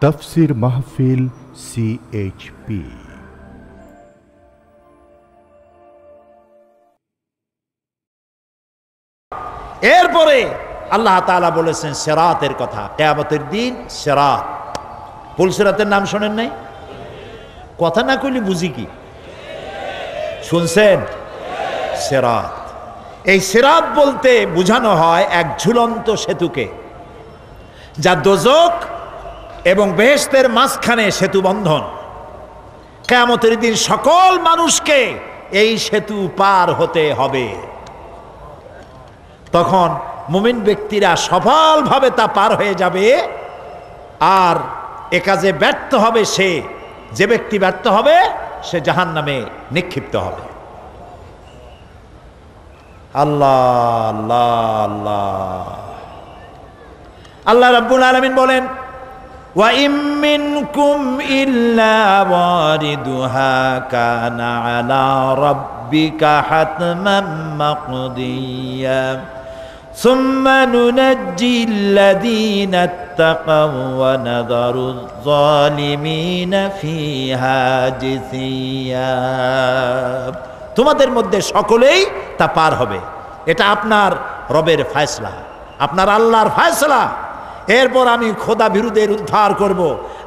তাফসীর মাহফিল CHP। এরপরে আল্লাহ তাআলা বলেছেন সিরাতের কথা, কিয়ামতের দিন সিরাত। পুল সিরাতের নাম শোনেন নাই? কথা না কইলে বুঝি কি? শুনছেন? সিরাত। এই সিরাত বলতে বোঝানো হয় এক ঝুলন্ত সেতুকে, যা দোজখ এবং বেহেশতের মাঝখানে সেতু বন্ধন। কিয়ামতের দিন সকল মানুষকে এই সেতু পার হতে হবে। তখন মুমিন ব্যক্তিরা সফলভাবে তা পার হয়ে যাবে, আর এ কাজে ব্যর্থ হবে যে ব্যক্তি ব্যর্থ হবে সে জাহান্নামে নিক্ষিপ্ত হবে। আল্লাহ আল্লাহ আল্লাহ আল্লাহ রাব্বুল আলামিন বলেন, ওয়া ইম মিনকুম ইল্লা ওয়ারিদুহা কানা আলা রাব্বিকা হাতমান মাকদিয়া সুম্মা নুনাজ্জিল্লাযীনা ইত্তাকাও ওয়া নাযারুয যালিমিনা ফিহা জিসিয়া। তোমাদের মধ্যে সকলেই তা পার হবে, এটা আপনার রবের ফয়সালা, আপনার আল্লাহর ফয়সালা। এরপর আমি খোদা বিরুদ্ধের উদ্ধার করব,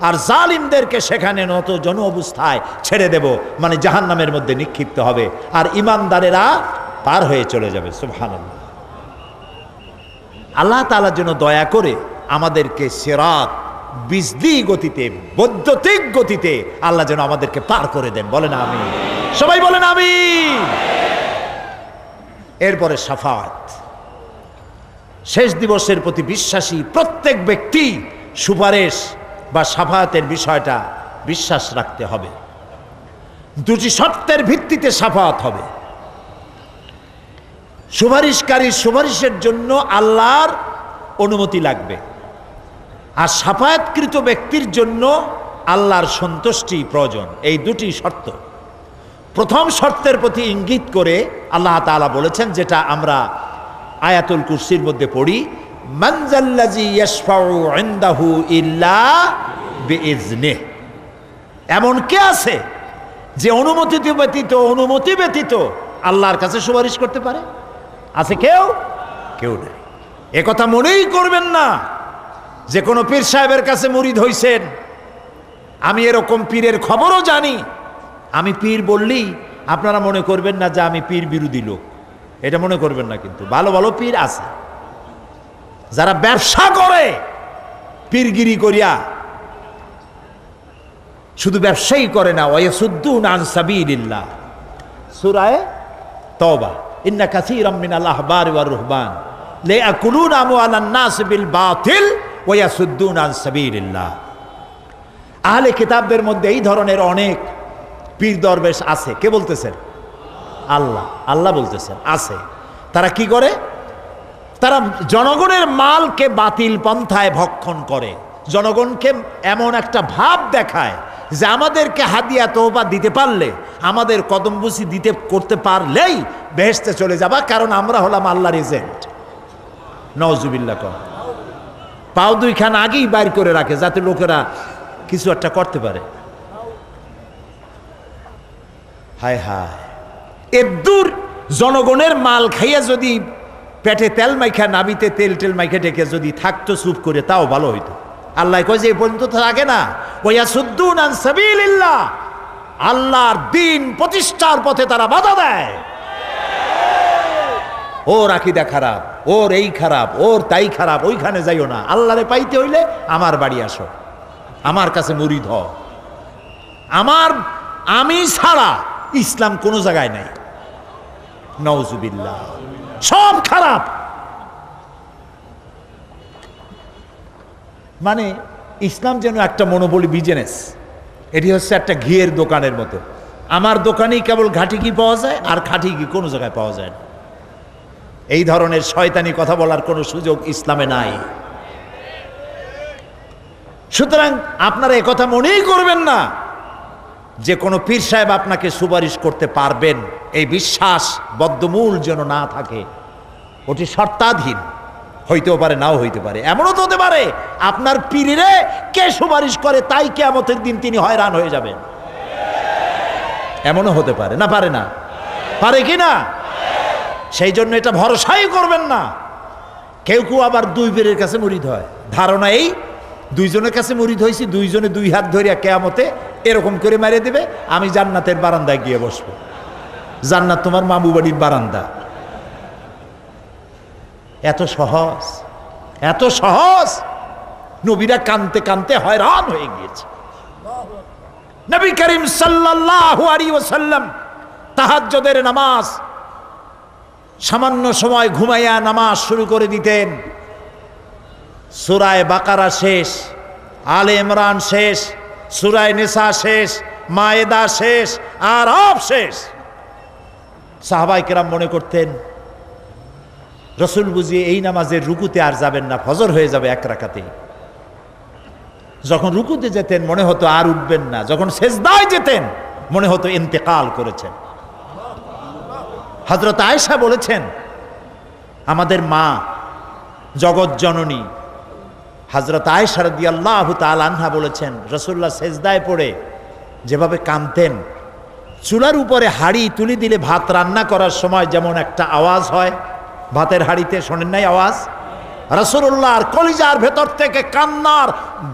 আর জালিমদেরকে সেখানে নত জন অবস্থায় ছেড়ে দেব, মানে জাহান্নামের মধ্যে নিক্ষিপ্ত হবে, আর ঈমানদারেরা পার হয়ে চলে যাবে। সুবহানাল্লাহ। আল্লাহ তাআলার জন্য দয়া করে আমাদেরকে সিরাত বিজলি গতিতে, বৈদ্যুতিক গতিতে আল্লাহ যেন আমাদেরকে পার করে দেন। বলেন আমিন, সবাই বলেন আমিন। এরপরে শাফাত, শেষ দিবসের প্রতি বিশ্বাসী প্রত্যেক ব্যক্তি সুপারিশ বা শাফাতের বিষয়টা বিশ্বাস রাখতে হবে। দুটি শর্তের ভিত্তিতে শাফাত হবে। সুপারিশকারী সুপারিশের জন্য আল্লাহর অনুমতি লাগবে, আর শাফায়াতকৃত ব্যক্তির জন্য আল্লাহর সন্তুষ্টি প্রয়োজন। এই দুটি শর্ত। প্রথম শর্তের প্রতি ইঙ্গিত করে আল্লাহ তাআলা বলেছেন, যেটা আমরা আয়াতুল কুরসির মধ্যে পড়ি, মান যাল্লাযী ইয়াশফাউ ইনদাহু ইল্লা বিইজনিহি। এমন কে আছে যে অনুমতি ব্যতীত আল্লাহর কাছে সুপারিশ করতে পারে? আছে কেউ? কেউ নেই। এ কথা মনেই করবেন না যে কোনো পীর সাহেবের কাছে মুরিদ হইছেন। আমি এরকম পীরের খবরও জানি। আমি পীর বললেই আপনারা মনে করবেন না যে আমি পীর বিরোধী লোক, এটা মনে করবেন না। কিন্তু ভালো ভালো পীর আছে যারা ব্যবসা করে পীরগিরি করিয়া, শুধু ব্যবসাই করে না, ওয়ায়াসুদ্দুনা আন সাবিলিল্লাহ। সূরা তাওবা, ইন্না কাসীরাম মিনাল আহবারি ওয়ার রুহবান লায়াকুলুনা আমওয়ালান নাস বিল বাতিল ওয়ায়াসুদ্দুনা আন সাবিলিল্লাহ। আহলে কিতাবদের মধ্যে এই ধরনের অনেক পীর দরবেশ আছে। কে বলতেছেন? আল্লাহ। আল্লাহ বলতেছেন আছে। তারা কি করে? তারা জনগণের মালকে বাতিল পন্থায় ভক্ষণ করে, জনগণকে এমন একটা ভাব দেখায় যে আমাদেরকে হাদিয়া তওবা দিতে পারলে, আমাদের কদমবুসি করতে পারলেই বেহেশতে চলে যাবা, কারণ আমরা হলাম আল্লাহর এজেন্ট। নাউজুবিল্লাহ। পাও দুইখান আগেই বাইর করে রাখে যাতে লোকেরা কিছু একটা করতে পারে। হায় হায়, এদূর জনগণের মাল খাইয়া যদি পেটে তেল মাইখা, নাবিতে তেল মাইখা ডেকে যদি থাকতো চুপ করে, তাও ভালো হইতো। আল্লাহ কয় যে এই পর্যন্ত থাকে না, ওয়ায়াসুদ্দুনা আন সাবিলিল্লাহ, আল্লাহর দ্বীন প্রতিষ্ঠার পথে তারা বাধা দেয়। ওর আকীদা খারাপ, ওর এই খারাপ, ওর তাই খারাপ, ওইখানে যাইও না। আল্লাহরে পাইতে হইলে আমার বাড়ি আসো, আমার কাছে মুরিদ হও। আমি ছাড়া ইসলাম কোনো জায়গায় নাই। নাউজুবিল্লাহ, সব খারাপ। মানে ইসলাম যেন একটা মনোবলি বিজনেস। এটি হচ্ছে একটা ঘিয়ের দোকানের মতো। আমার দোকানেই কেবল ঘাটি ঘি পাওয়া যায়, আর খাঁটি ঘি কোনো জায়গায় পাওয়া যায় না। এই ধরনের শয়তানি কথা বলার কোনো সুযোগ ইসলামে নাই। সুতরাং আপনারা একথা মনেই করবেন না যে কোনো পীর সাহেব আপনাকে সুপারিশ করতে পারবেন। এই বিশ্বাস বদ্ধমূল যেন না থাকে, ওটি শর্তাধীন। হইতেও পারে, নাও হইতে পারে। এমনও তো হতে পারে আপনার পীরে কে সুপারিশ করে তাই কিয়ামতের দিন তিনি হয়রান হয়ে যাবেন। এমনও হতে পারে, না পারে না? পারে কি না? সেই জন্য এটা ভরসাই করবেন না। কেউ কেউ আবার দুই পীরের কাছে মুরিদ হয়, ধারণা এই দুইজনের কাছে মুরিদ হয়েছি, দুইজনে দুই হাত ধরিয়া কিয়ামতে এরকম করে মেরে দিবে, আমি জান্নাতের বারান্দায় গিয়ে বসবো। জান্নাত তোমার মামু বাড়ির বারান্দা। এত সহজ, এত সহজ। নবীরা কানতে কানতে হয়রান হয়ে গিয়েছে। নবী করিম সাল্লাল্লাহু আলাইহি ওয়াসাল্লাম তাহাজ্জুদের নামাজ সামান্য সময় ঘুমাইয়া নামাজ শুরু করে দিতেন। সূরা বাকারা শেষ, আলে ইমরান শেষ, সূরা নিসা শেষ, মায়েদা শেষ, আরাফ শেষ। সাহাবায়ে কেরাম মনে করতেন রাসূল বুঝিয়ে এই নামাজের রুকুতে আর যাবেন না, ফজর হয়ে যাবে এক রাকাতে। যখন রুকুতে যেতেন মনে হতো আর উঠবেন না, যখন সেজদায় যেতেন মনে হতো ইন্তেকাল করেছেন। হযরত আয়েশা বলেছেন, আমাদের মা জগৎ জননী হযরত আয়েশা রাদিয়াল্লাহু তাআলা আনহা বলেছেন, রাসূলুল্লাহ সেজদায় পড়ে যেভাবে কাঁদতেন, চুলার উপরে হাঁড়ি তুলে দিলে ভাত রান্না করার সময় যেমন একটা আওয়াজ হয় ভাতের হাঁড়িতে, শোনেন নাই আওয়াজ? রাসূলুল্লাহর কলিজার ভেতর থেকে কান্নার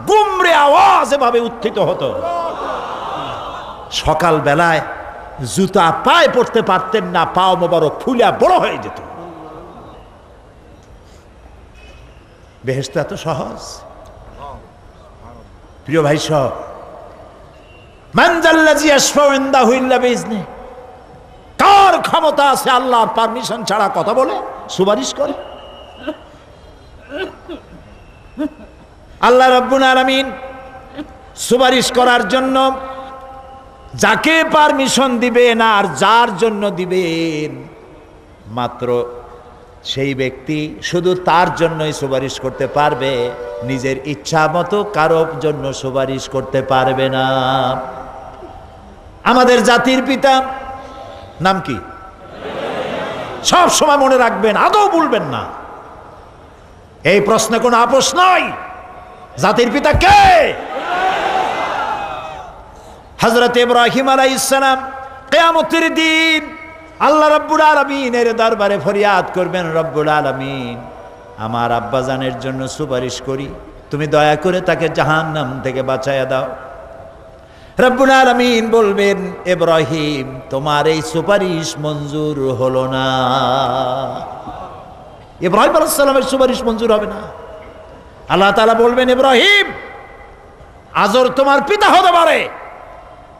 গুমরে আওয়াজ এভাবে উত্থিত হতো। সকাল বেলায় জুতা পায়ে পড়তে পারতেন না, পাও মোবারক ফুলিয়া বড় হয়ে যেত। বেহেশত এত সহজ। প্রিয় ভাই সব, মান যাল্লাযী ইয়াশফাউ ইনদাহু ইল্লা বিইজনি, কার ক্ষমতা আছে আল্লাহর পারমিশন ছাড়া কথা বলে, সুপারিশ করে? আল্লাহ রাব্বুল আলামিন সুপারিশ করার জন্য যাকে পারমিশন দিবেন আর যার জন্য দিবেন মাত্র সেই ব্যক্তি শুধু তার জন্যই সুপারিশ করতে পারবে, নিজের ইচ্ছা মতো কারোর জন্য সুপারিশ করতে পারবে না। আমাদের জাতির পিতা নাম কি? সব সময় মনে রাখবেন, আদৌ ভুলবেন না। এই প্রশ্নে কোনো আপোষ নয়। জাতির পিতা কে? হযরত ইব্রাহিম আলাইহিস সালাম কিয়ামতের দিন আল্লাহ রাব্বুল আলামিনের দরবারে ফরিয়াদ করবেন, রব্বুল আলামিন আমার আব্বাজানের জন্য সুপারিশ করি, তুমি দয়া করে তাকে জাহান্নাম থেকে বাঁচায়া দাও। রব্বুল আলামিন বলবেন, ইব্রাহিম তোমার এই সুপারিশ মঞ্জুর হলো না। ইব্রাহিম আলাইহিস সালামের সুপারিশ মঞ্জুর হবে না। আল্লাহ তাআলা বলবেন, ইব্রাহিম আজর তোমার পিতা হতে পারে,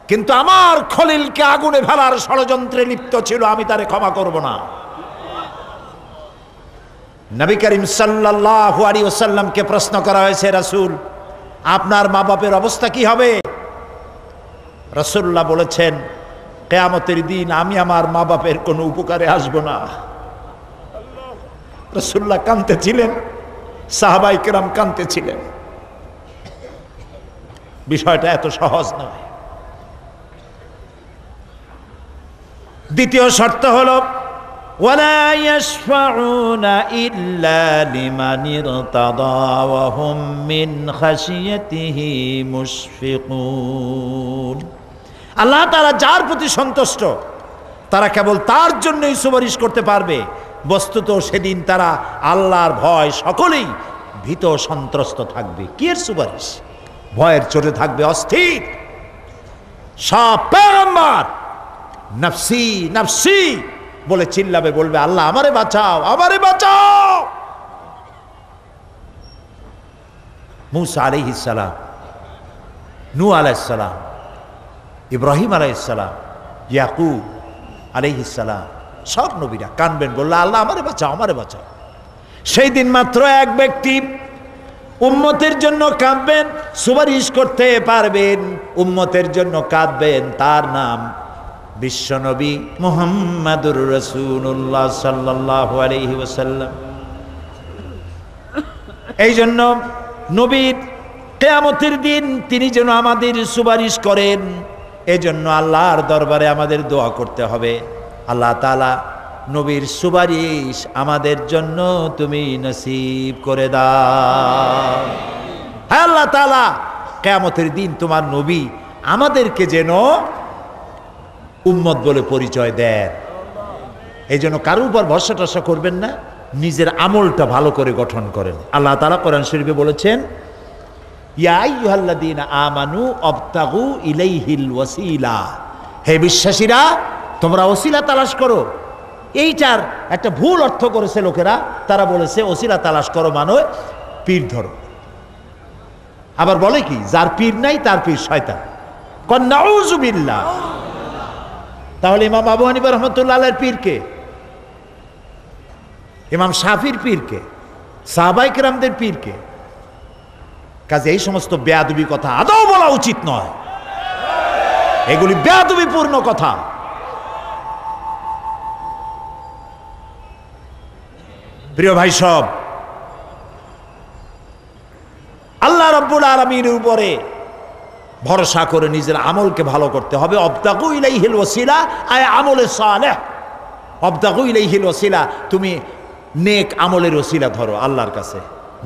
কিন্তু আমার খলিলকে আগুনে ফেলার ষড়যন্ত্রে লিপ্ত ছিল, আমি তারে ক্ষমা করব না। নবী করিম সাল্লাল্লাহু আলাইহি ওয়াসাল্লামকে প্রশ্ন করা হয়েছে, রাসূল আপনার মা বাপের অবস্থা কি হবে? রাসূলুল্লাহ বলেছেন, কিয়ামতের দিন আমি আমার মা বাপের কোনো উপকারে আসব না। রাসূলুল্লাহ কাঁদতেছিলেন, সাহাবায়ে কেরাম কাঁদতেছিলেন। বিষয়টা এত সহজ নয়। দ্বিতীয় শর্ত হলো ওয়ালা ইয়াশফাউনা ইল্লা লিমান ইরতাদা ওয়া হুম মিন খাশিয়াতিহি মুশফিকুন। আল্লাহ তাআলা যার প্রতি সন্তুষ্ট তারা কেবল তার জন্যই সুপারিশ করতে পারবে। বস্তুত সেদিন তারা আল্লাহর ভয় সকলেই ভীত সন্ত্রস্ত থাকবে। কি এর সুপারিশ? ভয়ের চোটে থাকবে অস্থির। সব পয়গম্বর নফসি নফসি বলে চিল্লাবে, বলবে আল্লাহ আমারে বাঁচাও, আমারে বাঁচাও। মুসা আলাইহিস সালাম, নূহ আলাইহিস সালাম, ইব্রাহিম আলাইহিস সালাম, ইয়াকুব আলাইহিস সালাম, সব নবীরা কানবেন, বললে আল্লাহ আমারে বাঁচাও, আমারে বাঁচাও। সেই দিন মাত্র এক ব্যক্তি উম্মতের জন্য কাঁদবেন, সুপারিশ করতে পারবেন, উম্মতের জন্য কাঁদবেন, তার নাম বিশ্বনবী মুহাম্মাদুর রাসূলুল্লাহ সাল্লাল্লাহু আলাইহি ওয়াসাল্লাম। এই জন্য নবীর কিয়ামতের দিন তিনি যেন আমাদের সুপারিশ করেন, এজন্য আল্লাহর দরবারে আমাদের দোয়া করতে হবে। আল্লাহ তাআলা নবীর সুপারিশ আমাদের জন্য তুমি নসিব করে দাও। হ্যাঁ আল্লাহ তাআলা, কিয়ামতের দিন তোমার নবী আমাদেরকে যেন উম্মত বলে পরিচয় দেন। এই জন্য কারোর উপর ভরসা টরসা করবেন না, নিজের আমলটা ভালো করে গঠন করেন। আল্লাহ তাআলা কোরআন শরীফে বলেছেন, ইয়া আইয়ুহাল্লাযীনা আমানু আবতাগু ইলাইহিল ওয়াসিলা, হে বিশ্বাসীরা তোমরা ওসিলা তালাশ করো। এইটার একটা ভুল অর্থ করেছে লোকেরা, তারা বলেছে ওসিলা তালাশ করো মানে পীর ধরো। আবার বলে কি, যার পীর নাই তার পীর শয়তান। নাউযু বিল্লাহ। তাহলে ইমাম আবু হানিফা রাহমাতুল্লাহ আলাইহির পীর কে? ইমাম শাফির পীর কে? সাহাবায়ে কেরামদের পীর কে? কাজে এই সমস্ত বেয়াদবি কথা আদৌ বলা উচিত নয়, এগুলি বেয়াদবিপূর্ণ কথা। প্রিয় ভাই সব, আল্লাহ রাব্বুল আলামিনের উপরে ভরসা করে নিজের আমলকে ভালো করতে হবে। অবতাগু ইলাইহিল ওয়াসিলা আয় আমলে সালেহ। অবতাগু ইলাইহিল ওয়াসিলা, তুমি নেক আমলের ওসিলা ধরো আল্লাহর কাছে,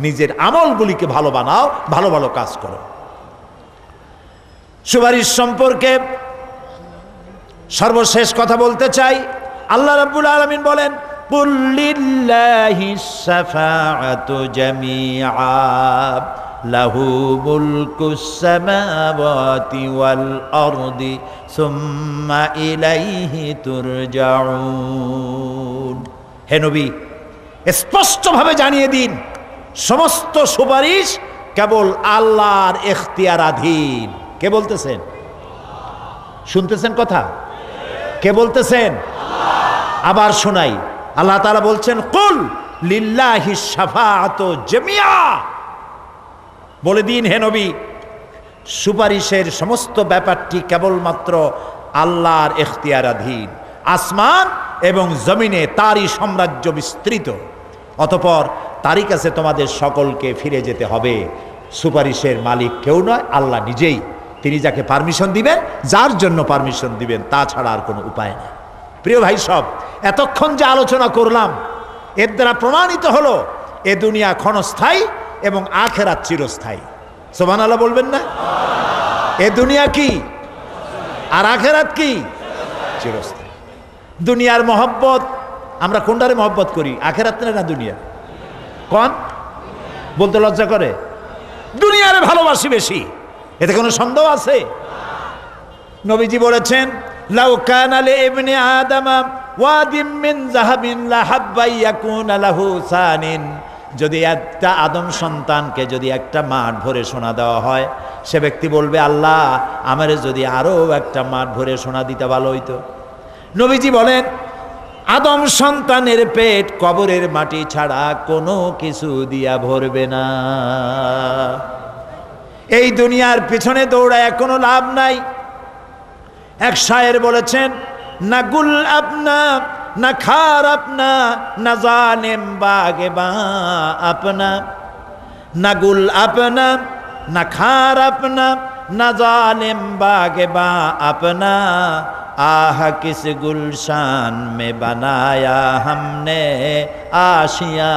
নিজের আমলগুলিকে ভালো বানাও, ভালো ভালো কাজ করো। সুপারিশ সম্পর্কে সর্বশেষ কথা বলতে চাই। আল্লাহ রাব্বুল আলামিন বলেন, কুল লিল্লাহিস শাফাআতু জামিআ লাহু মুলকুস সামাওয়াতি ওয়াল আরদি সুম্মা ইলাইহি তুরজাউন। হে নবী, স্পষ্টভাবে জানিয়ে দিন, সমস্ত সুপারিশ কেবল আল্লাহর এখতিয়ারাধীন। কে বলতেছেন? শুনতেছেন কথা? কে বলতেছেন? আবার শোনাই। আল্লাহ তাআলা বলছেন, কুল লিল্লাহিস শাফাআতু জামিআ। বলে দিন হে নবী, সুপারিশের সমস্ত ব্যাপারটি কেবলমাত্র আল্লাহর এখতিয়ারাধীন। আসমান এবং জমিনে তারই সাম্রাজ্য বিস্তৃত, অতঃপর তারই কাছে তোমাদের সকলকে ফিরে যেতে হবে। সুপারিশের মালিক কেউ নয়, আল্লাহ নিজেই। তিনি যাকে পারমিশন দিবেন, যার জন্য পারমিশন দিবেন, তাছাড়া আর কোনো উপায় নেই। প্রিয় ভাই সব, এতক্ষণ যে আলোচনা করলাম এর দ্বারা প্রমাণিত হলো এ দুনিয়া ক্ষণস্থায়ী এবং আখিরাত চিরস্থায়ী। সুবহানাল্লাহ বলবেন না? এ দুনিয়া কি আর আখিরাত কি? চিরস্থায়ী। দুনিয়ার মহব্বত আমরা কোনটারে মহব্বত করি, আখিরাত না দুনিয়া? কোন বলতে লজ্জা করে? দুনিয়ারে ভালোবাসি বেশি, এতে কোনো সন্দেহ আছে? নবীজি বলেছেন, লাউ কানা লি ইবনি আদামা ওয়াদিম মিন যাহাবিন লাহাব্বা ইয়াকুনা লাহু সানিন। যদি একটা আদম সন্তানকে যদি একটা মাঠ ভরে সোনা দেওয়া হয়, সে ব্যক্তি বলবে, আল্লাহ আমারে যদি আরো একটা মাঠ ভরে সোনা দিতে ভালো হইতো। নবীজি বলেন, আদম সন্তানের পেট কবরের মাটি ছাড়া কোনো কিছু দিয়া ভরবে না। এই দুনিয়ার পিছনে দৌড়ায় কোনো লাভ নাই। এক শায়ের বলেছেন, না গুল আপনা না খার আপনা না জানেম বাগে বা আপনা, না গুল আপনা না খার আপনা না জানেম বাগে বা আপনা, আহ কিস গুলশান মে বানায়া हमने आशिया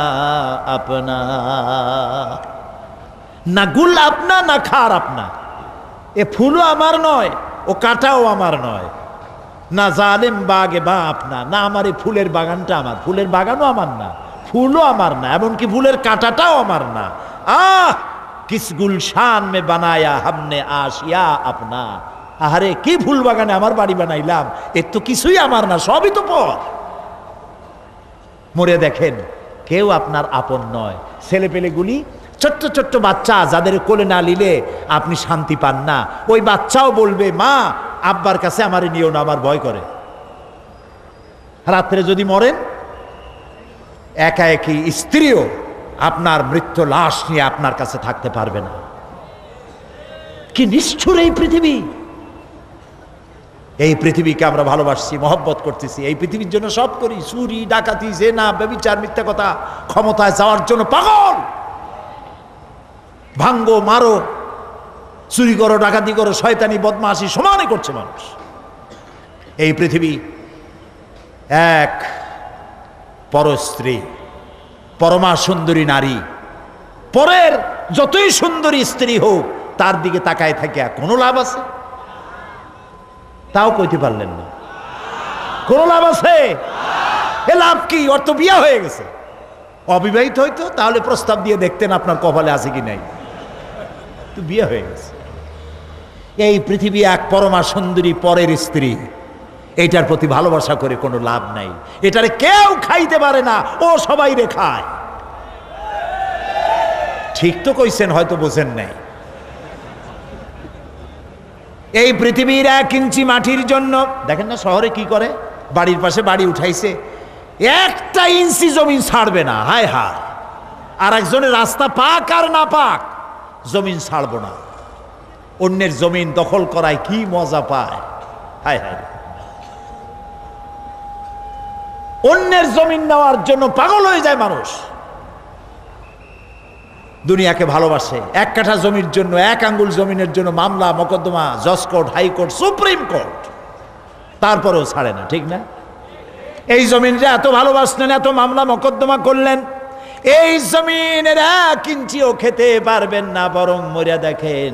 अपना। না গুল আপনা না খার আপনা, এ ফুলও আমার নয়, ও কাটাও আমার নয়। না জালেম বাগে বা আপনা, না আমার এই ফুলের বাগানটা আমার, ফুলের বাগানও আমার না, ফুলও আমার না, এমনকি ফুলের কাঁটাটাও আমার না। আহ কিস গুলশান মে বানায়া हमने आशिया अपना। আহারে কি ফুল বাগানে আমার বাড়ি বানাইলাম, এর তো কিছুই আমার না, সবই তো পর। মরে দেখেন কেউ আপনার আপন নয়। ছেলে পেলেগুলি, ছোট্ট ছোট্ট বাচ্চা যাদের কোলে না নিলে আপনি শান্তি পান না, ওই বাচ্চাও বলবে, মা আব্বার কাছে আমারে নিও না, আমার ভয় করে। রাত্রে যদি মরেন, একা একই স্ত্রীও আপনার মৃত্যু লাশ নিয়ে আপনার কাছে থাকতে পারবে না। কি নিষ্ঠুর এই পৃথিবী! এই পৃথিবীকে আমরা ভালোবাসছি, মহব্বত করতেছি, এই পৃথিবীর জন্য সব করি। চুরি, ডাকাতি, জেনা, ব্যভিচার, মিথ্যা কথা, ক্ষমতায় যাওয়ার জন্য পাগল। ভাঙ্গো, মারো, চুরি করো, ডাকাতি করো, শয়তানি বদমাশি সমানে করছে মানুষ। এই পৃথিবী এক পরস্ত্রী, পরমা সুন্দরী নারী, পরের যতই সুন্দরী স্ত্রী হোক তার দিকে তাকায় থাকিয়া কোনো লাভ আছে? তাও কইতে পারলেন না। কোনো লাভ আছে? এ লাভ কি? ওর তো বিয়া হয়ে গেছে। অবিবাহিত হইতো তাহলে প্রস্তাব দিয়ে দেখতেন আপনার কপালে আছে কি নাই। তো বিয়ে হয়ে গেছে। এই পৃথিবী এক পরমা সুন্দরী পরের স্ত্রী, এটার প্রতি ভালোবাসা করে কোনো লাভ নাই। এটারে কেউ খাইতে পারে না, ও সবাই রে খায়। ঠিক তো কইছেন, হয়তো বোঝেন নাই। এই পৃথিবীর 1 ইঞ্চি মাটির জন্য দেখেন না শহরে কি করে, বাড়ির পাশে বাড়ি উঠাইছে, 1 ইঞ্চি জমি ছাড়বে না। হায় হায়। আর একজনের রাস্তা পাক আর না পাক, জমিন ছাড়বো না। অন্যের জমিন দখল করায় কি মজা পায়। হায় হায়। অন্যের জমিন নেওয়ার জন্য পাগল হয়ে যায় মানুষ। দুনিয়াকে ভালোবাসে। 1 কাঠা জমির জন্য, 1 আঙ্গুল জমিনের জন্য মামলা মোকদ্দমা, জজ কোর্ট, হাইকোর্ট, সুপ্রিম কোর্ট, তারপরেও ছাড়ে না। ঠিক না? এই জমিনটা এত ভালোবাসলেন, এত মামলা মোকদ্দমা করলেন, এই জমিনের 1 ইঞ্চিও খেতে পারবেন না, বরং মরিয়া দেখেন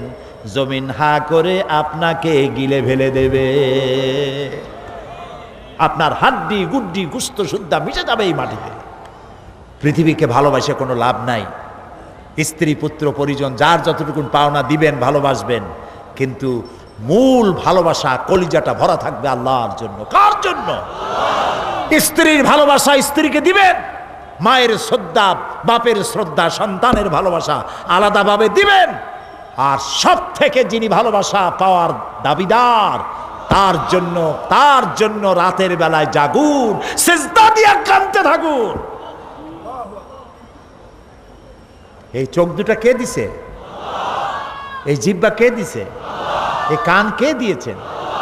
জমিন হা করে আপনাকে গিলে ফেলে দেবে। আপনার হাড্ডি গুড্ডি গুস্ত সুদ্ধা মিশে যাবে এই মাটিতে। পৃথিবীকে ভালোবাসে কোনো লাভ নাই। স্ত্রী পুত্র পরিজন যার যতটুকু পাওনা দিবেন, ভালোবাসবেন, কিন্তু মূল ভালোবাসা কলিজাটা ভরা থাকবে আল্লাহর জন্য। কার জন্য? স্ত্রীর ভালোবাসা স্ত্রীকে দিবেন, মায়ের শ্রদ্ধা, বাপের শ্রদ্ধা, সন্তানের ভালোবাসা আলাদাভাবে দিবেন। আর সব থেকে যিনি ভালোবাসা পাওয়ার দাবিদার, তার জন্য রাতের বেলায় জাগুন, সিজদা দিয়া কাঁদতে থাকুন। এই চোখ দুটা কে দিছে? এই জিহ্বা কে দিছে? এই কান কে দিয়েছেন?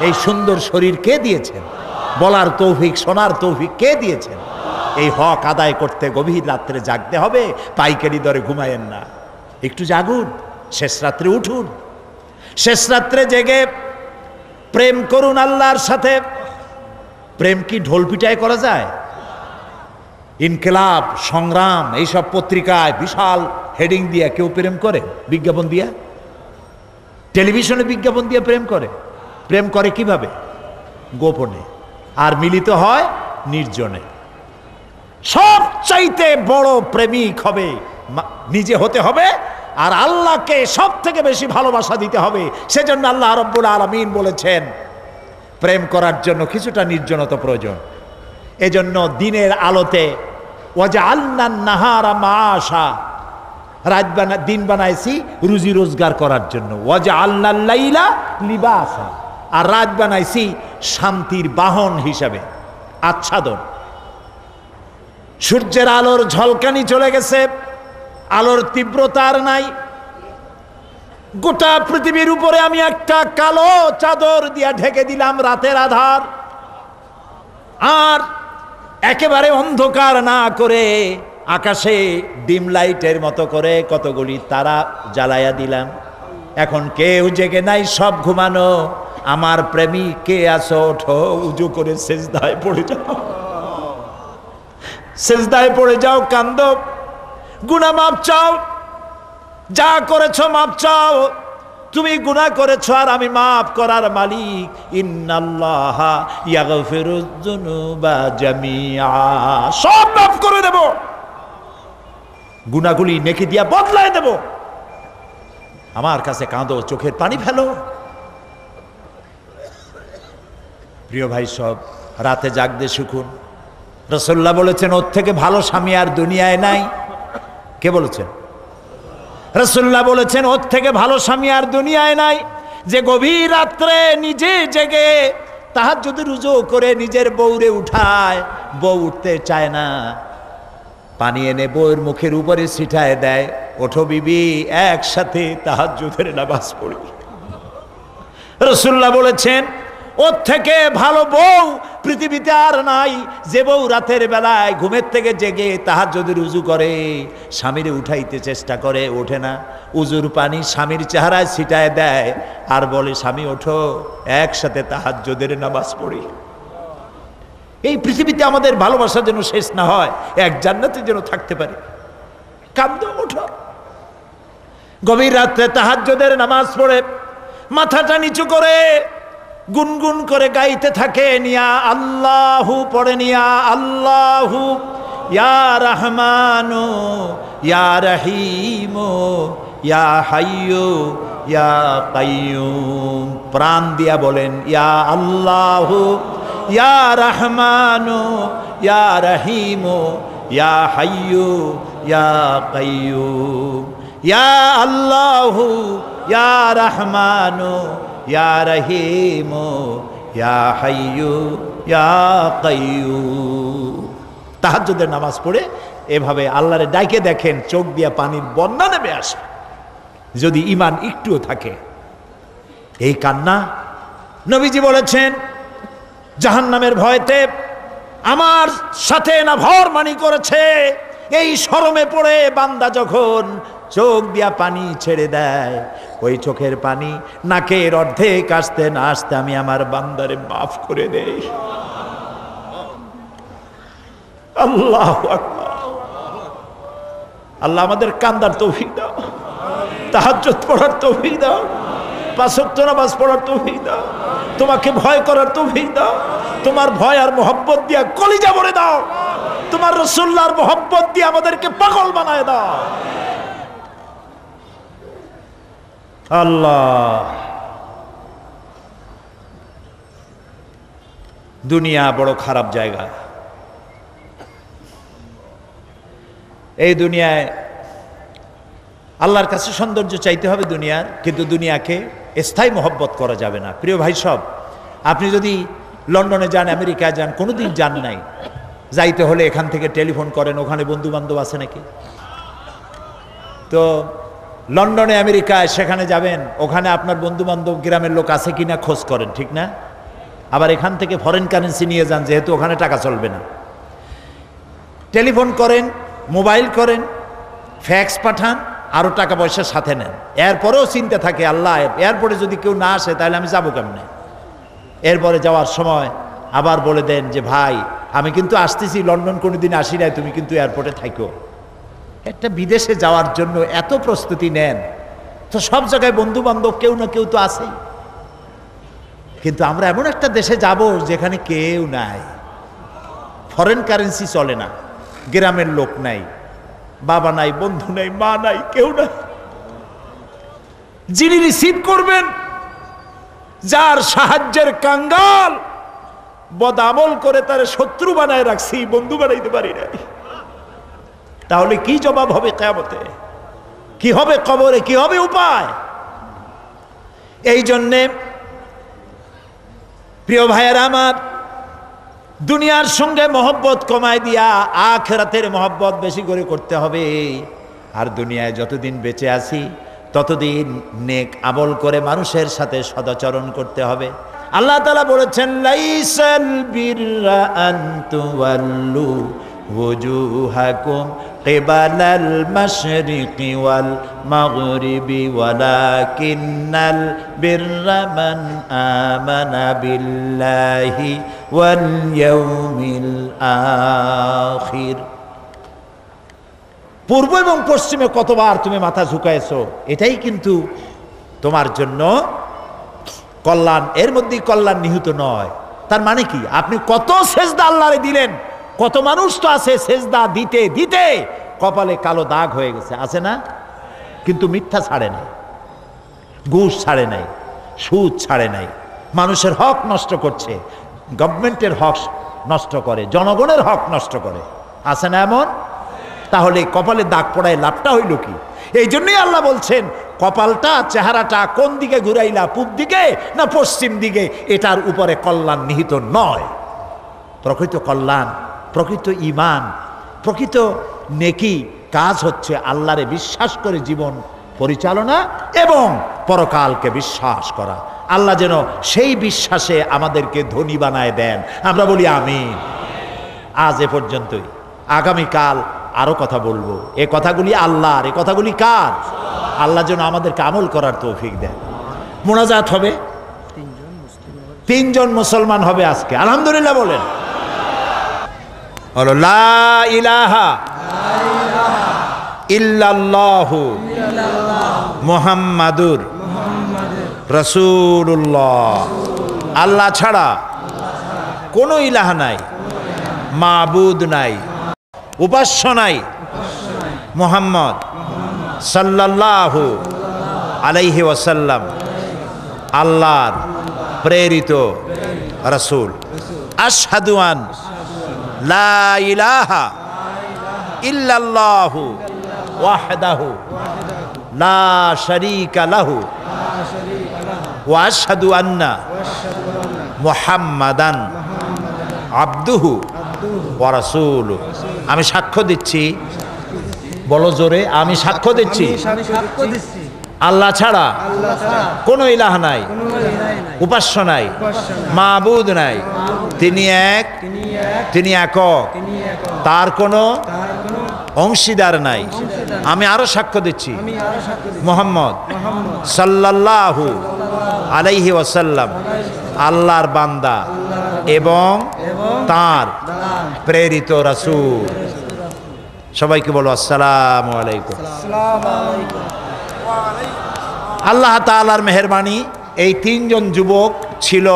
এই সুন্দর শরীর কে দিয়েছেন? বলার তৌফিক, শোনার তৌফিক কে দিয়েছেন? এই হক আদায় করতে গভীর রাত্রে জাগতে হবে, পাইকারি দরে ঘুমায়েন না। একটু জাগুন, শেষ রাত্রে উঠুন, শেষ রাত্রে জেগে প্রেম করুন আল্লাহর সাথে। প্রেম কি ঢোল পিটায় করা যায়? ইনকিলাব, সংগ্রাম, এইসব পত্রিকায় বিশাল হেডিং দিয়ে কেউ প্রেম করে? বিজ্ঞাপন দিয়া, টেলিভিশনে বিজ্ঞাপন দিয়ে প্রেম করে। প্রেম করে কিভাবে? গোপনে। আর মিলিত হয় নির্জনে। সবচাইতে বড় প্রেমিক হবে নিজে হতে হবে, আর আল্লাহকে সব থেকে বেশি ভালোবাসা দিতে হবে। সেজন্য আল্লাহ রাব্বুল আলামিন বলেছেন প্রেম করার জন্য কিছুটা নির্জনতা প্রয়োজন। এজন্য দিনের আলোতে ওয়াজআলনান নাহারা মাআশা, দিন বানাইছি রুজি রোজগার করার জন্য। ওয়াজআলনাল লাইলা লিবাসা, আর রাত বানাইছি শান্তির বাহন হিসাবে, আচ্ছাদন। সূর্যের আলোর ঝলকানি চলে গেছে, আলোর তীব্রতা আর নাই। গোটা পৃথিবীর উপরে আমি একটা কালো চাদর দিয়া ঢেকে দিলাম রাতের আধার, আর একেবারে অন্ধকার না করে আকাশে ডিম লাইটের মতো করে কতগুলি তারা জ্বালাইয়া দিলাম। এখন কেউ জেগে নাই, সব ঘুমানো। আমার প্রেমিক কে আছো? ওঠো, উজু করে সেজদায় পড়ে যাও, সেজদায় পড়ে যাও, কান্দো, গুনাহ মাপ চাও, যা করেছো মাপ চাও। তুমি গুনাহ করেছো আর আমি মাফ করার মালিক। ইন্নাল্লাহা ইয়াগফিরুয যুনুবা জামিআ, সব মাফ করে দেব, গুনাহগুলি নেকি দিয়া বদলায় দেব। আমার কাছে কাঁদো, চোখের পানি ফেলো। প্রিয় ভাই সব, রাতে জাগতে শিখুন। রাসূলুল্লাহ বলেছেন ওর থেকে ভালো স্বামী আর দুনিয়ায় নাই। কে বলেছেন? রাসূলুল্লাহ বলেছেন ওর থেকে ভালো স্বামী আর দুনিয়ায় নাই, যে গভীর রাত্রে নিজে জেগে তাহাজ্জুদ রুজু করে নিজের বউরে উঠায়। বউ উঠতে চায় না, পানি এনে বউয়ের মুখের উপরে ছিটায় দেয়, ওঠো বিবি, একসাথে তাহাজ্জুদের নামাজ পড়ি। রাসূলুল্লাহ বলেছেন ওর থেকে ভালো বউ পৃথিবীতে আর নাই, যে বউ রাতের বেলায় ঘুমের থেকে জেগে তাহাজ্জুদের উজু করে, স্বামীরে উঠাইতে চেষ্টা করে, ওঠে না, উজুর পানি স্বামীর চেহারায় ছিটায় দেয় আর বলে স্বামী ওঠো, একসাথে তাহাজ্জুদের নামাজ পড়ি। এই পৃথিবীতে আমাদের ভালোবাসা যেন শেষ না হয়, এক জান্নাতে যেন থাকতে পারি। কাঁদো, ওঠো। গভীর রাত্রে তাহাজ্জুদের নামাজ পড়ে মাথাটা নিচু করে গুনগুন করে গাইতে থাকেন, ইয়া আল্লাহু পড়েন, ইয়া আল্লাহু, ইয়া রহমানু, ইয়া রহিমু, ইয়া হাইয়ু, ইয়া কাইয়ুম। প্রাণ দিয়া বলেন, ইয়া আল্লাহু, ইয়া রহমানু, ইয়া রহিমু, ইয়া হাইয়ু, ইয়া কাইয়ুম। ইয়া আল্লাহু, ইয়া রহমানু, ইয়া রহিমু, ইয়া হাইয়ু, ইয়া কাইয়ুম। তাহাজ্জুদের নামাজ পড়ে এভাবে আল্লাহরে ডাইকে দেখেন, চোখ দিয়া পানির বন্যা নেমে আসে যদি ঈমান একটুও থাকে। এই কান্না নবীজি বলেছেন, জাহান্নামের ভয়তে আমার সাথে না ভরমানি করেছে। এই শরমে পড়ে বান্দা যখন চোখ দিয়া পানি ছেড়ে দেয়, ওই চোখের পানি নাকের অর্ধেক আসতে না আসতে আমি আমার বান্দারে মাফ করে দেই। আল্লাহু আকবার। আল্লাহ আমাদের কান্দার তৌফিক দাও, তাহাজ্জুদ পড়ার তৌফিক দাও, পাঁচ ওয়াক্ত নামাজ পড়ার তৌফিক দাও, তোমাকে ভয় করার তৌফিক দাও, তোমার ভয় আর মোহব্বত দিয়া কলিজা ভরে দাও, তোমার রাসূলুল্লাহর মোহব্বত দিয়ে আমাদেরকে পাগল বানায় দাও। আল্লাহ, দুনিয়া বড় খারাপ জায়গা। এই দুনিয়ায় আল্লাহর কাছে সৌন্দর্য চাইতে হবে দুনিয়ার, কিন্তু দুনিয়াকে স্থায়ী মোহব্বত করা যাবে না। প্রিয় ভাই সব, আপনি যদি লন্ডনে যান, আমেরিকায় যান, কোনোদিন যান নাই, যাইতে হলে এখান থেকে টেলিফোন করেন, ওখানে বন্ধু বান্ধব আছে নাকি? তো লন্ডনে আমেরিকায় সেখানে যাবেন, ওখানে আপনার বন্ধু বান্ধব গ্রামের লোক আছে কিনা খোঁজ করেন, ঠিক না? আবার এখান থেকে ফরেন কারেন্সি নিয়ে যান, যেহেতু ওখানে টাকা চলবে না। টেলিফোন করেন, মোবাইল করেন, ফ্যাক্স পাঠান, আরও টাকা পয়সা সাথে নেন। এরপরেও চিন্তা থাকে, আল্লাহ এরপরে যদি কেউ না আসে তাহলে আমি যাবো কেমনে? এরপরে যাওয়ার সময় আবার বলে দেন যে ভাই আমি কিন্তু আসতেছি, লন্ডন কোনোদিন আসি নাই, তুমি কিন্তু এয়ারপোর্টে থাকো। একটা বিদেশে যাওয়ার জন্য এত প্রস্তুতি নেন, তো সব জায়গায় বন্ধু বান্ধব কেউ না কেউ তো আছেই। কিন্তু আমরা এমন একটা দেশে যাব যেখানে কেউ নাই, ফরেন কারেন্সি চলে না, গ্রামের লোক নাই, বাবা নাই, বন্ধু নাই, মা নাই, কেউ নাই। যিনি রিসিভ করবেন, যার সাহায্যের কাঙ্গাল, বদামল করে তার শত্রু বানায় রাখছি, বন্ধু বানাইতে পারি নাই, তাহলে কি জবাব হবে কিয়ামতে? কি হবে কবরে? কি হবে উপায়? এই জন্যে প্রিয় ভাইয়েরা আমার, দুনিয়ার সঙ্গে মহব্বত কমায় দিয়া আখিরাতের মহব্বত বেশি করে করতে হবে। আর দুনিয়ায় যতদিন বেঁচে আছি ততদিন নেক আমল করে মানুষের সাথে সদাচরণ করতে হবে। আল্লাহ তাআলা বলেছেন, লাইসাল বিররা আন তুওয়াল্লু ওয়াজুহাকুম কিবালাল মাশরিকি ওয়াল মাগরিবি ওয়ালাকিন্নাল বিররা মান আমানা বিল্লাহি ওয়াল ইয়াউমিল আখির। পূর্ব এবং পশ্চিমে কতবার তুমি মাথা ঝুঁকাইছো, এটাই কিন্তু তোমার জন্য কল্যাণ। এর মধ্যেই কল্যাণ নিহিত নয়। তার মানে কি? আপনি কত সেজদা আল্লাহরে দিলেন, কত মানুষ তো আছে সেজদা দিতে দিতে কপালে কালো দাগ হয়ে গেছে, আছে না? কিন্তু মিথ্যা ছাড়ে নাই, ঘুষ ছাড়ে নাই, সুদ ছাড়ে নাই, মানুষের হক নষ্ট করছে, গভর্নমেন্টের হক নষ্ট করে, জনগণের হক নষ্ট করে, আছে না এমন? তাহলে কপালে দাগ পড়ায় লাভটা হইল কি? এই জন্যই আল্লাহ বলছেন, কপালটা, চেহারাটা কোন দিকে ঘুরাইলা, পূব দিকে না পশ্চিম দিকে, এটার উপরে কল্যাণ নিহিত নয়। প্রকৃত কল্যাণ, প্রকৃত ঈমান, প্রকৃত নেকি কাজ হচ্ছে আল্লাহরে বিশ্বাস করে জীবন পরিচালনা এবং পরকালকে বিশ্বাস করা। আল্লাহ যেন সেই বিশ্বাসে আমাদেরকে ধনী বানায় দেন, আমরা বলি আমিন। আজ এ পর্যন্তই, আগামীকাল আরো কথা বলবো। এ কথাগুলি আল্লাহর, এ কথাগুলি কার? আল্লাহ যেন আমাদেরকে আমল করার তৌফিক দেন। মোনাজাত হবে, তিনজন মুসলমান হবে আজকে, আলহামদুলিল্লাহ বলেন। হলো লা ইলাহা ইল্লাল্লাহু মুহাম্মাদুর রাসূলুল্লাহ। আল্লাহ ছাড়া কোনো ইলাহ নাই, মাবুদ নাই, উপাস্য নাই, মুহাম্মদ সাল্লাল্লাহু আলাইহি ওয়াসাল্লাম আল্লাহর প্রেরিত রাসূল। আশহাদু আন লা ইলাহা ইল্লাল্লাহু ওয়াহদাহু লা শারীকা লাহু ওয়া আশহাদু আন্না মুহাম্মাদান আবদুহু ওয়া রাসূলুহু। আমি সাক্ষ্য দিচ্ছি, বলো জোরে, আমি সাক্ষ্য দিচ্ছি আল্লাহ ছাড়া কোনো ইলাহ নাই, উপাস্য নাই, মাবুদ নাই, তিনি এক, তিনি একক, তার কোনো অংশীদার নাই। আমি আরো সাক্ষ্য দিচ্ছি মুহাম্মদ সাল্লাল্লাহু আলাইহি ওয়াসাল্লাম আল্লাহর বান্দা এবং তার প্রেরিত রাসূল। সবাইকে বলো আসসালামু আলাইকুম। আল্লাহ তাআলার মেহেরবানি, এই তিনজন যুবক ছিল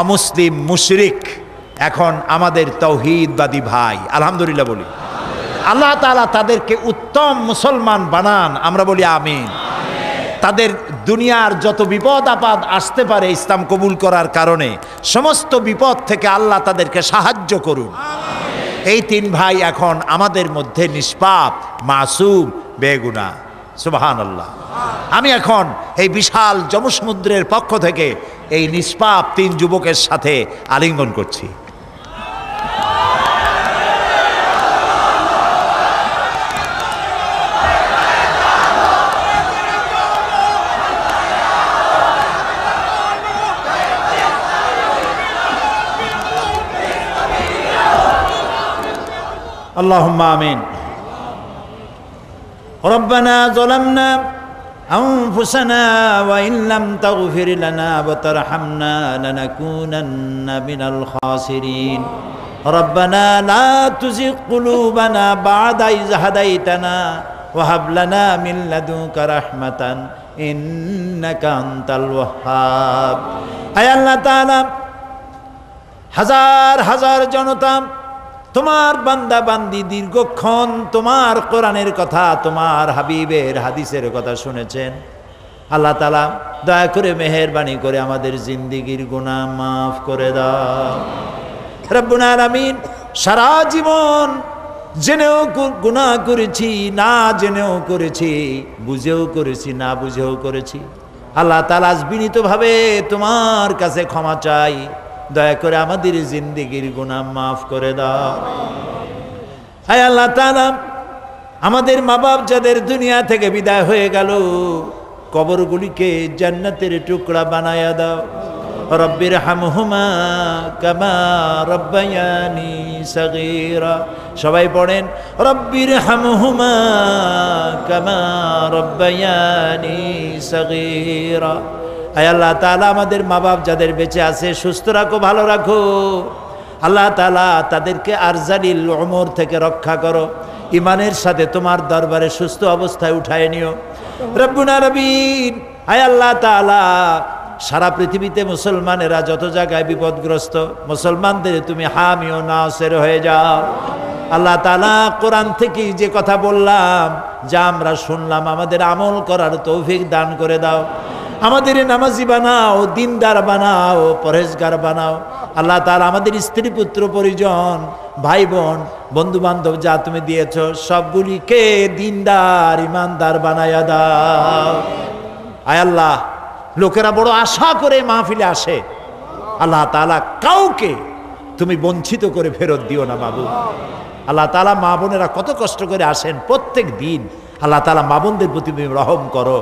অমুসলিম, মুশরিক, এখন আমাদের তাওহীদবাদী ভাই, আলহামদুলিল্লাহ বলি। আল্লাহ তাআলা তাদেরকে উত্তম মুসলমান বানান, আমরা বলি আমিন। তাদের দুনিয়ার যত বিপদ আপদ আসতে পারে ইসলাম কবুল করার কারণে, সমস্ত বিপদ থেকে আল্লাহ তাদেরকে সাহায্য করুন। এই তিন ভাই এখন আমাদের মধ্যে নিষ্পাপ, মাসুম, বেগুনাহ, সুবহানাল্লাহ। আমি এখন এই বিশাল জনসমুদ্রের পক্ষ থেকে এই নিষ্পাপ তিন যুবকের সাথে আলিঙ্গন করছি। اللهم آمين. ربنا ظلمنا أنفسنا وإن لم تغفر لنا وترحمنا لنكونن من الخاسرين. ربنا لا تزغ قلوبنا بعد إذ هديتنا وهب لنا من لدنك رحمة إنك أنت الوهاب. أي الله تعالى হাজার হাজার জনতা তোমার বান্দা বান্দি দীর্ঘক্ষণ তোমার কোরআনের কথা, তোমার হাবিবের হাদিসের কথা শুনেছেন। আল্লাহ তাআলা দয়া করে মেহেরবানি করে আমাদের জিন্দেগীর গুনাহ মাফ করে দাও রব্বুল আলামিন। সারা জীবন জেনেও গুনাহ করেছি, না জেনেও করেছি, বুঝেও করেছি, না বুঝেও করেছি। আল্লাহ তাআলা আজ বিনীতভাবে তোমার কাছে ক্ষমা চাই, দয়া করে আমাদের জিন্দেগীর গুনাহ মাফ করে দাও। হায় আল্লাহ তাআলা, আমাদের মা বাপ যাদের দুনিয়া থেকে বিদায় হয়ে গেল, কবরগুলিকে জান্নাতের টুকরা বানায়া দাও। রব্বির হামহুমা কামা রব্বায়ানি সগীরা। সবাই পড়েন রব্বির হামহুমা কামা রব্বায়ানি সগীরা। আয় আল্লাহ তাআলা, আমাদের মা বাপ যাদের বেঁচে আছে সুস্থ রাখো, ভালো রাখো। আল্লাহ তাআলা তাদেরকে আরজালিল উমর থেকে রক্ষা করো, ইমানের সাথে তোমার দরবারে সুস্থ অবস্থায় উঠায় নিও রব্বুল আলামিন। আয় আল্লাহ তাআলা, সারা পৃথিবীতে মুসলমানেরা যত জায়গায় বিপদগ্রস্ত, মুসলমানদের তুমি হামি ও নাসির হয়ে যাও। আল্লাহ তাআলা, কোরআন থেকে যে কথা বললাম, যা আমরা শুনলাম, আমাদের আমল করার তৌফিক দান করে দাও। আমাদের নামাজি বানাও, দিনদার বানাও, পরহেজগার বানাও। আল্লাহ তাআলা, আমাদের স্ত্রী পুত্র পরিজন, ভাই বোন, বন্ধু বান্ধব যা তুমি দিয়েছ, সবগুলিকে দিনদার ইমানদার বানায়া দাও। আয় আল্লাহ, লোকেরা বড় আশা করে মাহফিলে আসে, আল্লাহ তাআলা কাউকে তুমি বঞ্চিত করে ফেরত দিও না মাবুদ। আল্লাহ তাআলা, মা বোনেরা কত কষ্ট করে আসেন প্রত্যেক দিন। আল্লাহ তাআলা, মা বোনদের প্রতি তুমি রহম করো,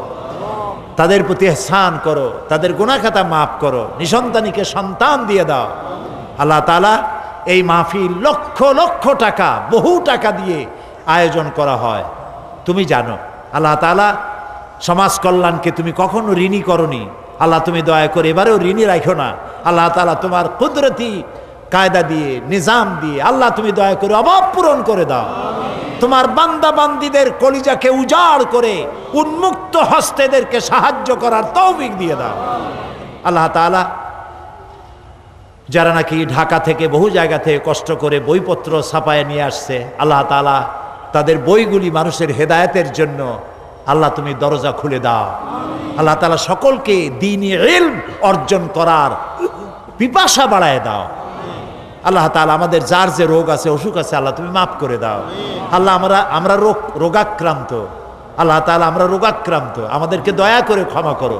তাদের প্রতি ইহসান করো, তাদের গুনাহ খাতা মাফ করো, নিসন্তানীকে সন্তান দিয়ে দাও। আল্লাহ তাআলা, এই মাহফিল লক্ষ লক্ষ টাকা, বহু টাকা দিয়ে আয়োজন করা হয়, তুমি জানো। আল্লাহ তাআলা, সমাজ কল্যাণকে তুমি কখনো ঋণী করনি। আল্লাহ, তুমি দয়া করে এবারেও ঋণী রাখো না। আল্লাহ তাআলা, তোমার কুদরতি কায়দা দিয়ে, নিজাম দিয়ে আল্লাহ তুমি দয়া করে অভাব পূরণ করে দাও। তোমার বান্দা বান্দীদের কলিজাকে উজাড় করে উন্মুক্ত হস্তেদেরকে সাহায্য করার তৌফিক দিয়ে দাও। আল্লাহ তাআলা যারা নাকি ঢাকা থেকে বহু জায়গা থেকে কষ্ট করে বইপত্র ছাপায় নিয়ে আসছে, আল্লাহ তাআলা তাদের বইগুলি মানুষের হেদায়েতের জন্য আল্লাহ তুমি দরজা খুলে দাও। আল্লাহ তাআলা সকলকে দ্বীনি ইলম অর্জন করার পিপাসা বাড়ায় দাও। আল্লাহ তাআলা আমাদের যার যে রোগ আছে, অসুখ আছে, আল্লাহ তুমি মাফ করে দাও। আল্লাহ আমরা রোগাক্রান্ত, আল্লাহ তাআলা আমরা রোগাক্রান্ত, আমাদেরকে দয়া করে ক্ষমা করো।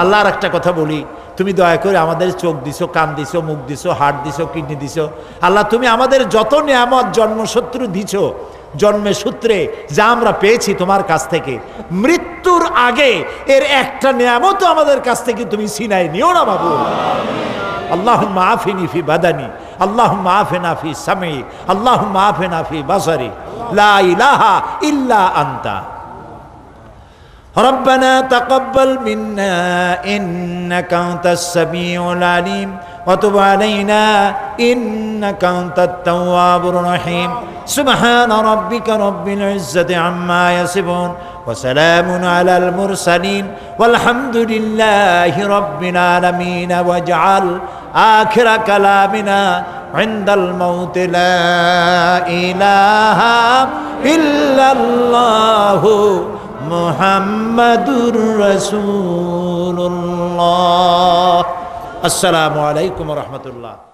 আল্লাহ আর একটা কথা বলি, তুমি দয়া করে আমাদের চোখ দিছো, কান দিছো, মুখ দিছো, হার্ট দিছো, কিডনি দিছো। আল্লাহ তুমি আমাদের যত নিয়ামত জন্মসূত্র দিছো, জন্মের সূত্রে যা আমরা পেয়েছি তোমার কাছ থেকে, মৃত্যুর আগে এর একটা নিয়ামতও আমাদের কাছ থেকে তুমি ছিনাই নিও না বাবু। আল্লাহুম্মা আফিনি ফি বাদানি, আল্লাহুম্মা আফিনা ফি সামি, আল্লাহুম্মা আফিনা ফি বাসারি, লা ইলাহা ইল্লা আনতা। ربنا تقبل منا إنك أنت السميع العليم وتب علينا إنك أنت التواب الرحيم سبحان ربك رب العزة عما يصفون وسلام على المرسلين والحمد لله رب العالمين واجعل آخر كلامنا عند الموت لا إله إلا الله মুহাম্মাদুর রাসূলুল্লাহ। আসসালামু আলাইকুম ওয়া রাহমাতুল্লাহ।